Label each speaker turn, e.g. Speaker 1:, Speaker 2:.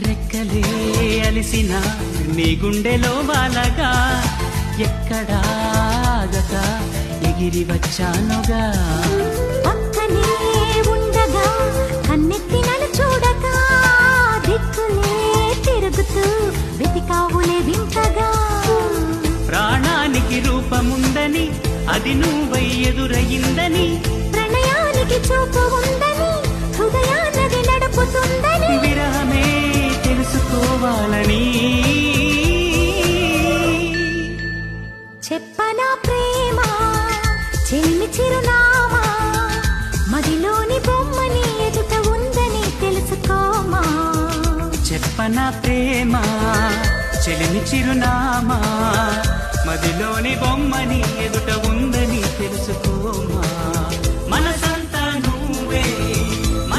Speaker 1: రెక్కలే అలిసిన నీ గుండెలో వాలగా ఎక్కడాగక ఎగిరి వచ్చానుగా.
Speaker 2: పక్కనే ఉండగా కన్నెత్తి నన్ను చూడగా దిక్కులే తిరుగుతూ వెతికావులే వింతగా.
Speaker 1: ప్రాణానికి రూపముందని అది నువ్వై ఎదురయిందని,
Speaker 2: ప్రణయానికి చూపు ఉందని హృదయాన్నది నడుపుతుందని,
Speaker 1: విరహమే తెలుసుకోవాలని
Speaker 2: చెప్పనా ప్రేమ చెల్లి చిరునామా, మదిలోని బొమ్మని ఎదుట ఉందని తెలుసుకోమా.
Speaker 1: చెప్పనా ప్రేమ చెలిమి చిరునామా, మదిలోని బొమ్మని ఎదుట ఉందని తెలుసుకోమా.